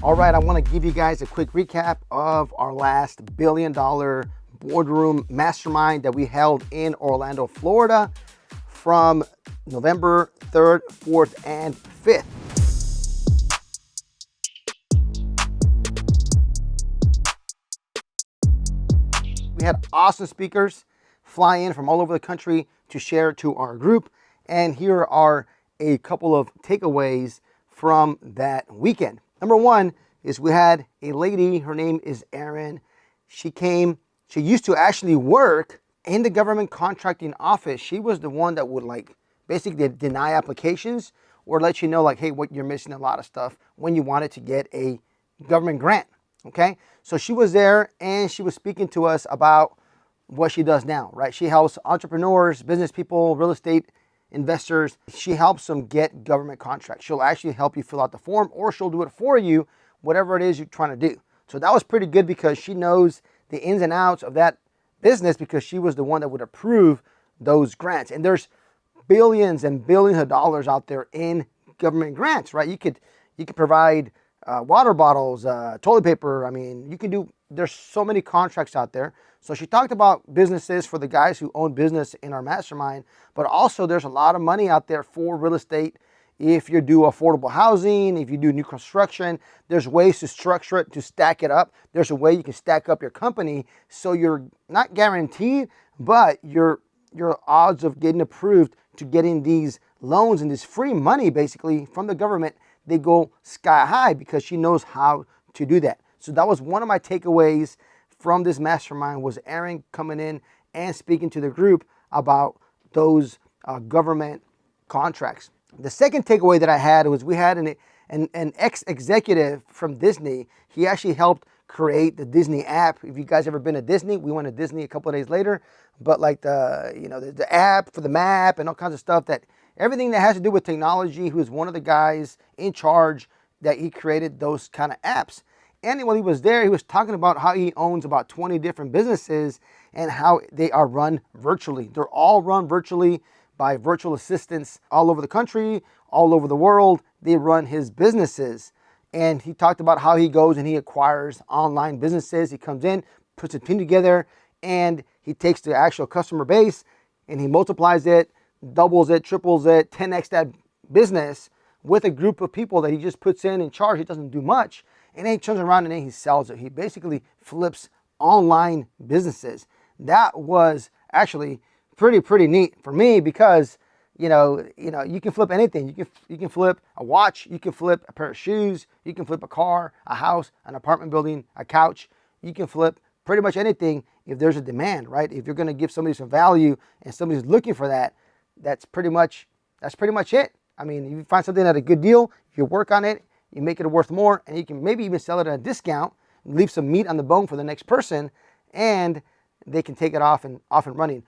All right, I want to give you guys a quick recap of our last $1 billion boardroom mastermind that we held in Orlando, Florida from November 3rd, 4th, and 5th. We had awesome speakers fly in from all over the country to share to our group. And here are a couple of takeaways from that weekend. Number one is we had a lady, her name is Erin. She used to actually work in the government contracting office. She was the one that would basically deny applications or let you know hey, what you're missing a lot of stuff when you wanted to get a government grant. Okay, so she was there and she was speaking to us about what she does now, right? She helps entrepreneurs, business people, real estate investors. She helps them get government contracts. She'll actually help you fill out the form or she'll do it for you, whatever it is you're trying to do. So that was pretty good because she knows the ins and outs of that business because she was the one that would approve those grants. And there's billions and billions of dollars out there in government grants, right? You could provide water bottles, toilet paper. I mean, there's so many contracts out there. So she talked about businesses for the guys who own business in our mastermind, but also there's a lot of money out there for real estate. If you do affordable housing, if you do new construction, there's ways to structure it, to stack it up. There's a way you can stack up your company so you're not guaranteed, but your odds of getting approved to getting these loans and this free money basically from the government, they go sky high because she knows how to do that. So that was one of my takeaways from this mastermind was Erin coming in and speaking to the group about those government contracts. The second takeaway that I had was we had an ex-executive from Disney. He actually helped create the Disney app. If you guys ever been to Disney, we went to Disney a couple of days later, but the app for the map and all kinds of stuff, that everything that has to do with technology, who is one of the guys in charge that he created those kind of apps. And while he was there, he was talking about how he owns about 20 different businesses and how they are run virtually. They're all run virtually by virtual assistants all over the country, all over the world. They run his businesses. And he talked about how he goes and he acquires online businesses. He comes in, puts a team together, and he takes the actual customer base and he multiplies it, doubles it, triples it, 10x that business with a group of people that he just puts in charge. He doesn't do much. And then he turns around and then he sells it. He basically flips online businesses. That was actually pretty neat for me because you can flip anything. You can flip a watch, you can flip a pair of shoes, you can flip a car, a house, an apartment building, a couch. You can flip pretty much anything if there's a demand, right? If you're going to give somebody some value and somebody's looking for that, that's pretty much it. I mean, if you find something at a good deal, you work on it, you make it worth more, and you can maybe even sell it at a discount, leave some meat on the bone for the next person, and they can take it off and running.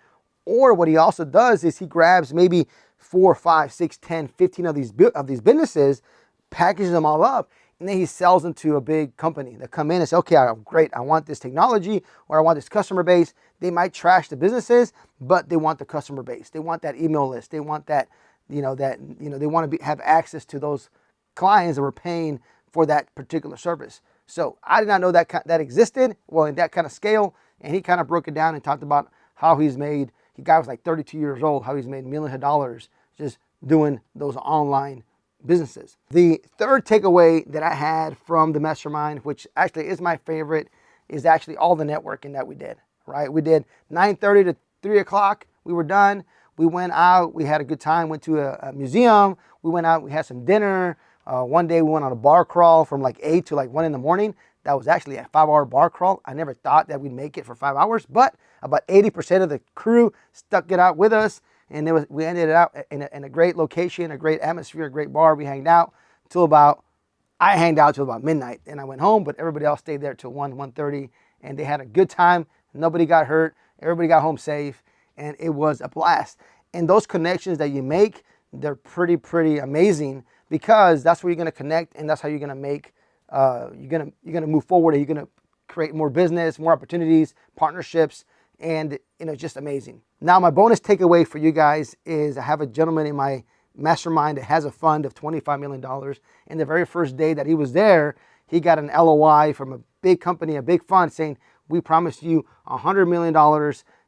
Or what he also does is he grabs maybe 4, 5, 6, 10, 15 of these businesses, packages them all up, and then he sells them to a big company that come in and say, okay, great, I want this technology or I want this customer base. They might trash the businesses, but they want the customer base. They want that email list. They want that, they want to have access to those clients that were paying for that particular service. So I did not know that existed, well, in that kind of scale. And he kind of broke it down and talked about how the guy was like 32 years old, how he's made millions of dollars just doing those online businesses. The third takeaway that I had from the mastermind, which actually is my favorite, is actually all the networking that we did, right? We did 9:30 to 3 o'clock. We were done. We went out. We had a good time. Went to a museum. We went out. We had some dinner. One day we went on a bar crawl from 8 to 1 in the morning. That was actually a 5-hour bar crawl. I never thought that we'd make it for 5 hours, but about 80% of the crew stuck it out with us. And we ended up in a great location, a great atmosphere, a great bar. We hanged out I hanged out till about midnight and I went home, but everybody else stayed there till 1:30, and they had a good time. Nobody got hurt. Everybody got home safe, and it was a blast. And those connections that you make, they're pretty amazing because that's where you're going to connect, and that's how you're going to make, you're going to move forward, and you're going to create more business, more opportunities, partnerships, and just amazing. Now, my bonus takeaway for you guys is I have a gentleman in my mastermind that has a fund of $25 million. And the very first day that he was there, he got an LOI from a big company, a big fund saying, we promised you $100 million,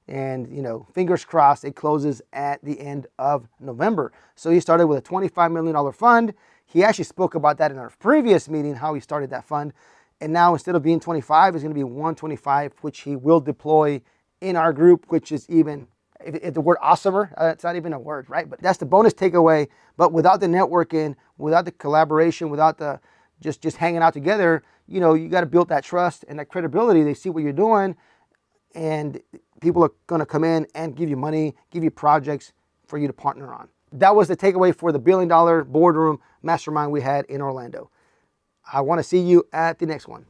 and fingers crossed it closes at the end of November. So he started with a $25 million fund. He actually spoke about that in our previous meeting, how he started that fund. And now instead of being 25, it's going to be 125, which he will deploy in our group, which is even, if the word awesomer, it's not even a word, right? But that's the bonus takeaway. But without the networking, without the collaboration, without the just hanging out together, you got to build that trust and that credibility. They see what you're doing, and people are going to come in and give you money, give you projects for you to partner on. That was the takeaway for the $1 Billion Boardroom Mastermind we had in Orlando. I want to see you at the next one.